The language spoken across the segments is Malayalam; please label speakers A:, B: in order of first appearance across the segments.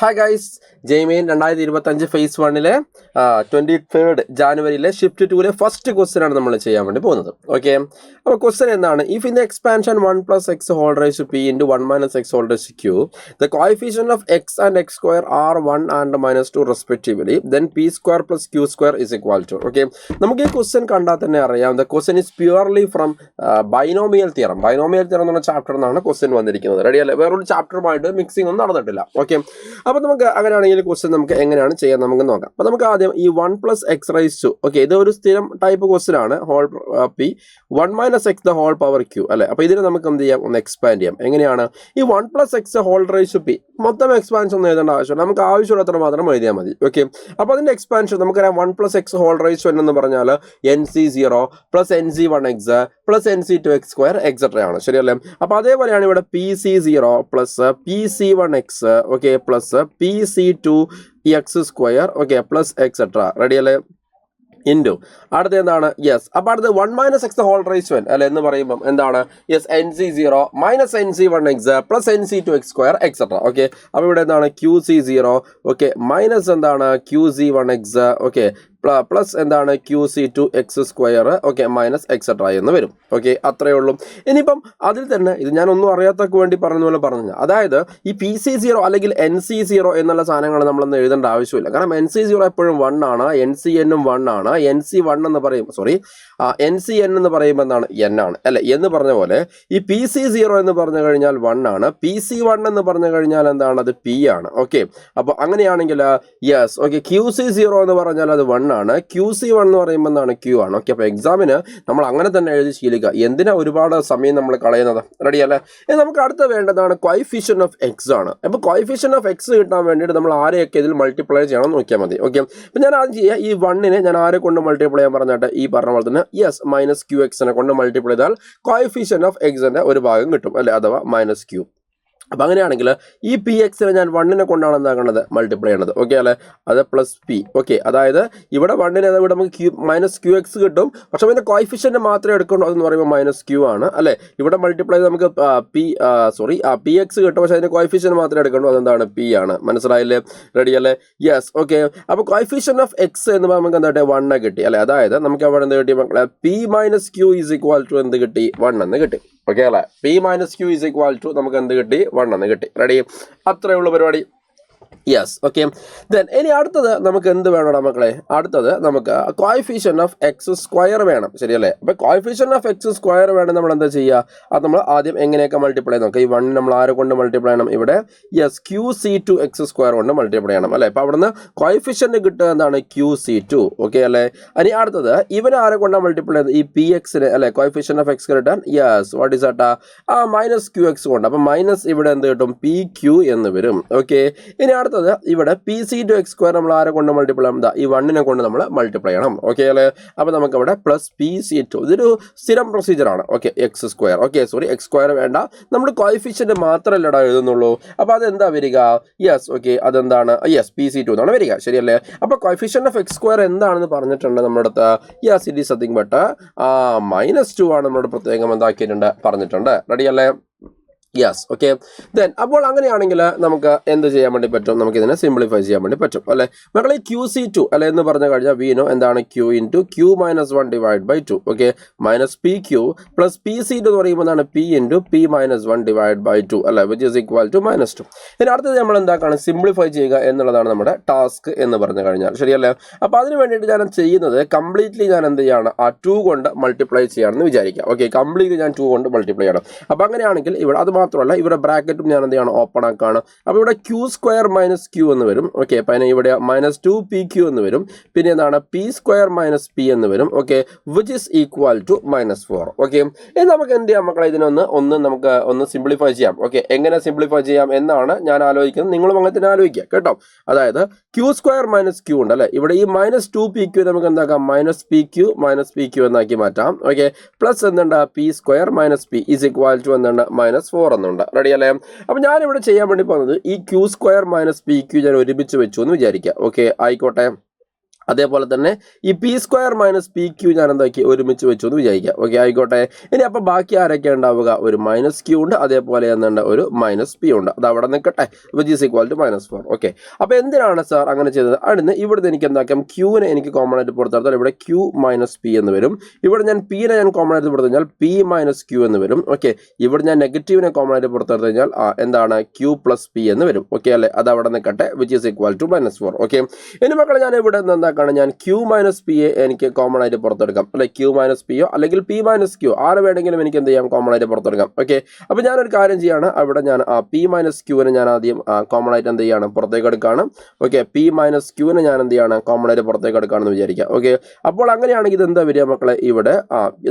A: ഹായ് ഗൈസ്, ജെയ്മെയിൻ 2025 ഫേസ് 1-ലെ 23rd ജാനുവരിയിലെ ഷിഫ്റ്റ് 2-ലെ ഫസ്റ്റ് ക്വസ്റ്റ്യൻ ആണ് നമ്മൾ ചെയ്യാൻ വേണ്ടി പോകുന്നത്. ഓക്കെ, അപ്പോൾ ക്വസ്റ്റ്യൻ എന്താണ്? If in the expansion 1 plus x whole raised to p into 1 minus x whole raised to q, the coefficient of x and x square are 1 and -2 respectively, then p square plus q square is equal to. Okay, നമുക്ക് ഈ ക്വസ്റ്റ്യൻ കണ്ടാൽ തന്നെ അറിയാം, the question is purely from binomial theorem. Binomial theorem എന്നുള്ള ചാപ്റ്റർ എന്നാണ് ക്വസ്റ്റ്യൻ വന്നിരിക്കുന്നത്. റെഡി അല്ലേ? വേറൊരു ചാപ്റ്ററുമായിട്ട് മിക്സിംഗ് ഒന്നും നടന്നിട്ടില്ല. ഓക്കെ, അപ്പോൾ നമുക്ക് അങ്ങനെയാണെങ്കിൽ ക്വസ്റ്റ്യൻ നമുക്ക് എങ്ങനെയാണ് ചെയ്യാൻ നമുക്ക് നോക്കാം. അപ്പോൾ നമുക്ക് ആദ്യം ഈ 1 plus x raised to, okay, ഇത് ഒരു സ്ഥിരം ടൈപ്പ് ക്വസ്റ്റ്യൻ ആണ്. Whole P 1 minus x the whole power q അല്ലെ. അപ്പോൾ ഇതിനെ നമുക്ക് എന്ത് ചെയ്യാം? ഒന്ന് എക്സ്പാൻഡ് ചെയ്യാം. എങ്ങനെയാണ്? ഈ 1 plus x whole raised to p മൊത്തം എക്സ്പാൻഷൻ ഒന്നും എഴുതേണ്ട ആവശ്യമില്ല, നമുക്ക് ആവശ്യമുള്ളത്ര മാത്രം എഴുതിയാൽ മതി. ഓക്കെ, അപ്പോൾ അതിന്റെ എക്സ്പാൻഷൻ നമുക്കറിയാം. 1 plus x whole raised to എന്ന് പറഞ്ഞാൽ nc0 plus nc1x plus nc2x square etcetera ആണ്. ശരിയല്ലേ? അപ്പോൾ അതേപോലെയാണ് ഇവിടെ pc0 plus pc1x okay plus pc2 x square okay plus etcetera. Ready അല്ലേ? ഇൻറ്റു അടുത്ത എന്താണ്? യെസ്, അപ്പോൾ അടുത്ത് 1 minus x whole raise to n അല്ലെ എന്ന് പറയുമ്പം എന്താണ്? Yes, nc0 minus nc1x plus nc2x square etcetera. Okay, അപ്പോൾ ഇവിടെ എന്താണ്? qc0 ഓക്കെ മൈനസ് എന്താണ്? qc1x ഓക്കെ പ്ലസ് എന്താണ്? qc2 X square okay minus etcetera എന്ന് വരും. ഓക്കെ, അത്രയേ ഉള്ളൂ. ഇനിയിപ്പം അതിൽ തന്നെ ഇത് ഞാൻ ഒന്നും അറിയാത്തക്ക് വേണ്ടി പറഞ്ഞ പോലെ പറഞ്ഞു, അതായത് ഈ pc0 അല്ലെങ്കിൽ nc0 എന്നുള്ള സാധനങ്ങൾ നമ്മളൊന്നും എഴുതേണ്ട ആവശ്യമില്ല. കാരണം nc0 എപ്പോഴും 1 ആണ്, ncn-ഉം 1 ആണ്. nc1 എന്ന് പറയുമ്പോൾ ncn എന്ന് പറയുമ്പോൾ എന്താണ്? n ആണ് അല്ലെ എന്ന് പറഞ്ഞ പോലെ ഈ pc0 എന്ന് പറഞ്ഞു കഴിഞ്ഞാൽ 1 ആണ്, pc1 എന്ന് പറഞ്ഞു കഴിഞ്ഞാൽ എന്താണ്? അത് p ആണ്. ഓക്കെ, അപ്പോൾ അങ്ങനെയാണെങ്കിൽ യെസ് ഓക്കെ qc0 എന്ന് പറഞ്ഞാൽ അത് 1 ആണ്, qc1 എന്ന് പറയുമ്പോൾ എന്താണ്? q ആണ്. ഓക്കെ, അപ്പോൾ എക്സാമിന് നമ്മൾ അങ്ങനെ തന്നെ എഴുതി ശീലിക്കുക. എന്തിനാ ഒരുപാട് സമയം നമ്മൾ കളയുന്നത്? റെഡി അല്ലേ? നമുക്ക് അടുത്ത വേണ്ടതാണ് കോയിഫിഷ്യന്റ് ഓഫ് എക്സ് ആണ്. അപ്പോൾ കോയിഫിഷ്യന്റ് ഓഫ് എക്സ് കിട്ടാൻ വേണ്ടിയിട്ട് നമ്മൾ ആരെയൊക്കെ ഇതിൽ മൾട്ടിപ്ലൈ ചെയ്യണം നോക്കിയാൽ മതി. ഓക്കെ, അപ്പോൾ ഞാൻ ആദ്യം ചെയ്യുക, ഈ 1-നെ ഞാൻ ആരെ കൊണ്ട് മൾട്ടിപ്ലൈ ചെയ്യാൻ പറഞ്ഞിട്ട് ഈ പറഞ്ഞ പോലെ തന്നെ യെസ് മൈനസ് ക്യൂ എക്സിനെ കൊണ്ട് മൾട്ടിപ്ലൈ ചെയ്താൽ കോയിഫിഷ്യന്റ് ഓഫ് എക്സിന്റെ ഒരു ഭാഗം കിട്ടും അല്ലെ, അഥവാ മൈനസ് ക്യൂ. അപ്പോൾ അങ്ങനെയാണെങ്കിൽ ഈ പി എക്സിനെ ഞാൻ 1-നെ കൊണ്ടാണ് എന്താക്കേണ്ടത്? മൾട്ടിപ്ലൈ ചെയ്യണത്. ഓക്കെ അല്ലേ? അത് പ്ലസ് പി. ഓക്കെ, അതായത് ഇവിടെ 1-നെ ഇവിടെ നമുക്ക് മൈനസ് ക്യൂ എക്സ് കിട്ടും, പക്ഷെ അതിൻ്റെ കോയിഫിഷ്യന്റ് മാത്രമേ എടുക്കണ്ടോ അതെന്ന് പറയുമ്പോൾ മൈനസ് ക്യൂ ആണ് അല്ലേ. ഇവിടെ മൾട്ടിപ്ലൈ ചെയ്ത് നമുക്ക് പി എക്സ് കിട്ടും, പക്ഷെ അതിൻ്റെ കോയിഫിഷ്യന്റ് മാത്രമേ എടുക്കണ്ടോ, അതെന്താണ്? പി ആണ്. മനസ്സിലായില്ലേ? റെഡി അല്ലേ? യെസ് ഓക്കെ, അപ്പോൾ കോയിഫിഷ്യന്റ് ഓഫ് എക്സ് എന്ന് പറയുമ്പോൾ നമുക്ക് എന്തായിട്ട് 1 കിട്ടി അല്ലേ. അതായത് നമുക്ക് അവിടെ എന്ത് കിട്ടി മക്കളെ? P minus Q is equal to എന്ത് കിട്ടി? 1 എന്ന് കിട്ടി. ഓക്കെ അല്ലേ? P minus Q is equal to നമുക്ക് എന്ത് കിട്ടി? 1 എന്ന് കിട്ടി. റെഡി? അത്രയേ ഉള്ളൂ പരിപാടി. യെസ് ഓക്കെ, ദെൻ ഇനി അടുത്തത് നമുക്ക് എന്ത് വേണോടാ മക്കളെ? അടുത്തത് നമുക്ക് കോയിഫിഷ്യന്റ് ഓഫ് എക്സ് സ്ക്വയർ വേണം. ശരിയല്ലേ? അപ്പോൾ കോയിഫിഷ്യന്റ് ഓഫ് എക്സ് സ്ക്വയർ വേണം. നമ്മൾ എന്താ ചെയ്യുക? അത് നമ്മൾ ആദ്യം എങ്ങനെയൊക്കെ മൾട്ടിപ്ലൈ നോക്കാം. ഈ 1 നമ്മൾ ആരെ കൊണ്ട് മൾട്ടിപ്ലൈ ചെയ്യണം? ഇവിടെ യെസ് qc2 എക്സ് സ്ക്വയർ കൊണ്ട് മൾട്ടിപ്ലൈ ചെയ്യണം അല്ലേ. അപ്പോൾ അവിടുന്ന് കോയിഫിഷ്യന്റ് കിട്ടുക എന്താണ്? qc2. ഓക്കെ അല്ലേ? ഇനി അടുത്തത് ഇവനെ ആരെ കൊണ്ടാണ് മൾട്ടിപ്ലൈ ചെയ്ത്? ഈ പി എക്സിന് അല്ലെ കോയിഫിഷ്യന്റ് ഓഫ് എക്സ് കിട്ടാൻ yes what is that? Minus Q X കൊണ്ട്. അപ്പം മൈനസ് ഇവിടെ എന്ത് കിട്ടും? പി ക്യൂ എന്ന് വരും. ഓക്കെ, ഇനി അടുത്തത് ഇവിടെ pc2 എക്സ് സ്ക്വയർ നമ്മൾ ആരെ കൊണ്ട് മൾട്ടിപ്ലൈ ചെയ്യണം? ഈ 1-നെ കൊണ്ട് നമ്മൾ മൾട്ടിപ്ലൈ ചെയ്യണം. ഓക്കെ അല്ലേ? അപ്പോൾ നമുക്ക് ഇവിടെ പ്ലസ് pc2, ഇതൊരു സ്ഥിരം പ്രൊസീജിയർ ആണ്. Okay, X square X square വേണ്ട, നമ്മൾ കോയിഫിഷ്യന്റ് മാത്രമല്ലടാ എഴുതുന്നുള്ളൂ. അപ്പോൾ അതെന്താ വരിക? യെസ് ഓക്കെ, അതെന്താണ്? യെസ് pc2 എന്നാണ് വരിക. ശരിയല്ലേ? അപ്പോൾ കോയിഫിഷ്യന്റ് ഓഫ് എക്സ് സ്ക്വയർ എന്താണെന്ന് പറഞ്ഞിട്ടുണ്ട് നമ്മുടെ അടുത്ത്. Yes it is nothing but -2 ആണ് നമ്മുടെ പ്രത്യേകം എന്താക്കിയിട്ടുണ്ട് പറഞ്ഞിട്ടുണ്ട്. റെഡി അല്ലേ? യെസ് ഓക്കെ, ദെൻ അപ്പോൾ അങ്ങനെയാണെങ്കിൽ നമുക്ക് എന്ത് ചെയ്യാൻ വേണ്ടി പറ്റും? നമുക്ക് ഇതിനെ സിംപ്ലിഫൈ ചെയ്യാൻ വേണ്ടി പറ്റും അല്ലെ മക്കളെ. qc2 അല്ലെ എന്ന് പറഞ്ഞു കഴിഞ്ഞാൽ വീണു എന്താണ്? q into q minus 1 divide by 2 okay minus P Q plus pc2 എന്ന് പറയുമ്പോൾ എന്താണ്? p into p minus 1 divide by 2 അല്ലെ വിച്ച് ഈസ് ഈക്വൽ ടു -2. ഇനി അടുത്തത് നമ്മൾ എന്താക്കാണ്? സിംപ്ലിഫൈ ചെയ്യുക എന്നുള്ളതാണ് നമ്മുടെ ടാസ്ക് എന്ന് പറഞ്ഞു കഴിഞ്ഞാൽ. ശരിയല്ലേ? അപ്പോൾ അതിന് വേണ്ടിയിട്ട് ഞാൻ ചെയ്യുന്നത് കംപ്ലീറ്റ്ലി ഞാൻ എന്ത് ചെയ്യാണ്? ആ 2 കൊണ്ട് മൾട്ടിപ്ലൈ ചെയ്യാമെന്ന് വിചാരിക്കാം. ഓക്കെ, കംപ്ലീറ്റ്ലി ഞാൻ 2 കൊണ്ട് മൾട്ടിപ്ലൈ ചെയ്യണം. അപ്പോൾ അങ്ങനെയാണെങ്കിൽ ഇവിടെ അത് മാത്രമല്ല ഇവിടെ ബ്രാക്കറ്റും ഞാൻ എന്ത് ചെയ്യണം? ഓപ്പൺ ആക്കാണ്. അപ്പോൾ ഇവിടെ ക്യൂ സ്ക്വയർ മൈനസ് ക്യൂ എന്ന് വരും. ഓക്കെ, അപ്പം ഇവിടെ -2pq എന്ന് വരും. പിന്നെ എന്താണ്? പി സ്ക്വയർ മൈനസ് പി എന്ന് വരും. Okay, which is equal to -4. Okay, ഇനി നമുക്ക് എന്ത് ചെയ്യാം മക്കളെ? നമുക്ക് ഒന്ന് സിംപ്ലിഫൈ ചെയ്യാം. ഓക്കെ, എങ്ങനെ സിംപ്ലിഫൈ ചെയ്യാം എന്നാണ് ഞാൻ ആലോചിക്കുന്നത്. നിങ്ങളും അങ്ങനെ തന്നെ ആലോചിക്കുക കേട്ടോ. അതായത് ക്യൂ സ്ക്വയർ മൈനസ് ക്യൂ ഉണ്ട് അല്ലേ. ഇവിടെ ഈ -2pq നമുക്ക് എന്താക്കാം? -pq എന്നാക്കി മാറ്റാം. ഓക്കെ, പ്ലസ് എന്തുണ്ട്? P square minus P is equal to എന്താണ്? -4 എന്നുണ്ട്. റെഡി അല്ലേ? അപ്പോൾ ഞാനിവിടെ ചെയ്യാൻ വേണ്ടി പോകുന്നത് ഈ Q square minus P Q ഞാൻ ഒരുമിച്ച് വെച്ചു എന്ന് വിചാരിക്കുക. ഓക്കെ, ആയിക്കോട്ടെ. അതേപോലെ തന്നെ ഈ P square minus P Q ഞാൻ എന്താക്കി ഒരുമിച്ച് വെച്ചു എന്ന് വിചാരിക്കാം. ഓക്കെ ആയിക്കോട്ടെ. ഇനി അപ്പോൾ ബാക്കി ആരൊക്കെ ഉണ്ടാവുക? ഒരു മൈനസ് ക്യൂ ഉണ്ട്, അതേപോലെ എന്തുണ്ട് ഒരു മൈനസ് പി ഉണ്ട്. അത് അവിടെ നിൽക്കട്ടെ, which is equal to -4. Okay, അപ്പോൾ എന്തിനാണ് സാർ അങ്ങനെ ചെയ്തത്? അടുത്ത് ഇവിടുന്ന് എനിക്ക് എന്താക്കാം, ക്യൂവിനെ എനിക്ക് കോമൺ ആയിട്ട് പുറത്തെടുത്താൽ ഇവിടെ ക്യൂ മൈനസ് പി എന്ന് വരും. ഇവിടെ ഞാൻ പീനെ ഞാൻ കോമൺ ആയിട്ട് പുറത്തു കഴിഞ്ഞാൽ പി മൈനസ് ക്യൂ എന്ന് വരും. ഓക്കെ, ഇവിടെ ഞാൻ നെഗറ്റീവിനെ കോമൺ ആയിട്ട് പുറത്തെടുത്ത് കഴിഞ്ഞാൽ എന്താണ് ക്യൂ പ്ലസ് പി എന്ന് വരും. ഓക്കെ അല്ലേ, അത് അവിടെ നിൽക്കട്ടെ, which is equal to -4. Okay, ഇനി മക്കളെ ഞാൻ ഇവിടെ നിന്ന് എന്താക്കാണ്, ഞാൻ ക്യൂ മൈനസ് പി എനിക്ക് കോമൺ ആയിട്ട് പുറത്തെടുക്കാം. അല്ലെ, ക്യൂ മൈനസ് പിയോ അല്ലെങ്കിൽ പി മൈനസ് ക്യൂ ആര് വേണമെങ്കിലും എനിക്ക് എന്ത് ചെയ്യാം, കോമൺ ആയിട്ട് പുറത്തെടുക്കാം. ഓക്കെ, അപ്പോൾ ഞാനൊരു കാര്യം ചെയ്യാണ്, അവിടെ ഞാൻ പി മൈനസ് ക്യൂവിനെ ഞാൻ ആദ്യം കോമൺ ആയിട്ട് എന്ത് ചെയ്യാണ്, പുറത്തേക്ക് എടുക്കുകയാണ്. ഓക്കെ, പി മൈനസ് ക്യൂവിനെ ഞാൻ എന്ത് ചെയ്യാണ്, കോമൺ ആയിട്ട് പുറത്തേക്ക് എടുക്കുകയാണെന്ന് വിചാരിക്കാം. ഓക്കെ, അപ്പോൾ അങ്ങനെയാണെങ്കിൽ ഇത് എന്താ വരിക മക്കളെ, ഇവിടെ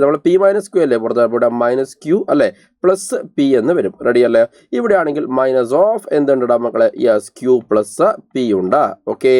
A: നമ്മൾ പി മൈനസ് ക്യൂ അല്ലേ പുറത്ത്, ഇവിടെ മൈനസ് ക്യൂ അല്ലേ പ്ലസ് പി എന്ന് വരും. റെഡി അല്ലേ? ഇവിടെ ആണെങ്കിൽ മൈനസ് ഓഫ് എന്തുണ്ടാ മക്കളെ, യെസ് ക്യൂ പ്ലസ് പി ഉണ്ട്. ഓക്കെ,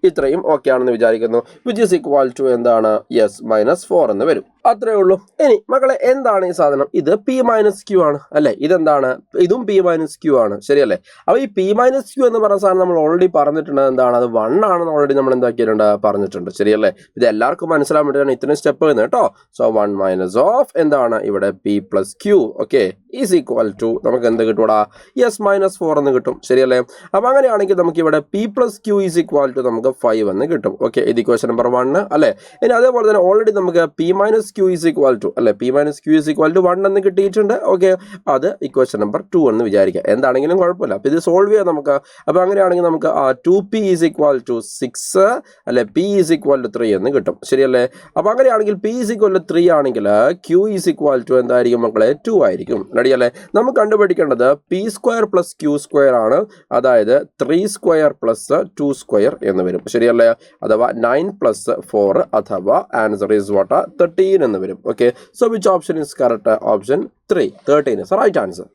A: ഇത്രയും ഓക്കെ ആണെന്ന് വിചാരിക്കുന്നു. വിച്ച് ഈസ് ഈക്വൽ ടു എന്താണ്, യെസ് -4 എന്ന് വരും. അത്രേ ഉള്ളൂ. ഇനി മക്കളെ എന്താണ് ഈ സാധനം? ഇത് പി മൈനസ് ക്യൂ ആണ് അല്ലേ, ഇതെന്താണ്, ഇതും പി മൈനസ് ക്യൂ ആണ്. ശരിയല്ലേ? അപ്പോൾ ഈ പി മൈനസ് ക്യൂ എന്ന് പറഞ്ഞ സാധനം നമ്മൾ ഓൾറെഡി പറഞ്ഞിട്ടുണ്ട്, എന്താണ് അത് 1 ആണെന്ന് ഓൾറെഡി നമ്മൾ എന്താക്കിയിട്ടുണ്ട്, പറഞ്ഞിട്ടുണ്ട്. ശരിയല്ലേ? ഇത് എല്ലാവർക്കും മനസ്സിലാൻ വേണ്ടിയാണ് ഇത്രയും സ്റ്റെപ്പ് വരുന്നത് കേട്ടോ. സോ 1 മൈനസ് ഓഫ് എന്താണ് ഇവിടെ P plus Q. Okay, is equal to നമുക്ക് എന്ത് കിട്ടൂടാ, യെസ് -4 എന്ന് കിട്ടും. ശരിയല്ലേ? അപ്പോൾ അങ്ങനെയാണെങ്കിൽ നമുക്ക് ഇവിടെ P plus Q is equal to നമുക്ക് 5 എന്ന് കിട്ടും. ഓക്കെ, ഇത് ഇക്വേഷൻ നമ്പർ 1 അല്ലേ. ഇനി അതേപോലെ തന്നെ ഓൾറെഡി നമുക്ക് P minus Q is equal to അല്ലെ, P minus Q is equal to 1 എന്ന് കിട്ടിയിട്ടുണ്ട്. ഓക്കെ, അത് ഇക്വേഷൻ നമ്പർ 2 എന്ന് വിചാരിക്കാം. എന്താണെങ്കിലും കുഴപ്പമില്ല. അപ്പോൾ ഇത് സോൾവ് ചെയ്യാം നമുക്ക്. അപ്പോൾ അങ്ങനെയാണെങ്കിൽ നമുക്ക് 2p ഈസ് ഈക്വൽ ടു 6 അല്ലെ, p ഈസ് ഈക്വൽ ടു 3 എന്ന് കിട്ടും. ശരിയല്ലേ? അപ്പോൾ അങ്ങനെയാണെങ്കിൽ p ഈസ് ഈക്വൽ ടു 3 ആണെങ്കിൽ q ഈസ് ഈക്വൽ ടു എന്തായിരിക്കും മക്കളെ, 2 ആയിരിക്കും. റെഡി അല്ലേ? നമുക്ക് കണ്ടുപിടിക്കേണ്ടത് P square plus Q square ആണ്, അതായത് 3 സ്ക്വയർ പ്ലസ് 2 സ്ക്വയർ എന്ന് വരും. ശരിയല്ലേ? അഥവാ 9 പ്ലസ് 4 അഥവാ ആൻസർ ഈസ് വാട്ട് 13 എന്ന് വരും. Okay, so which option is correct? Option 3, 13 is the right answer.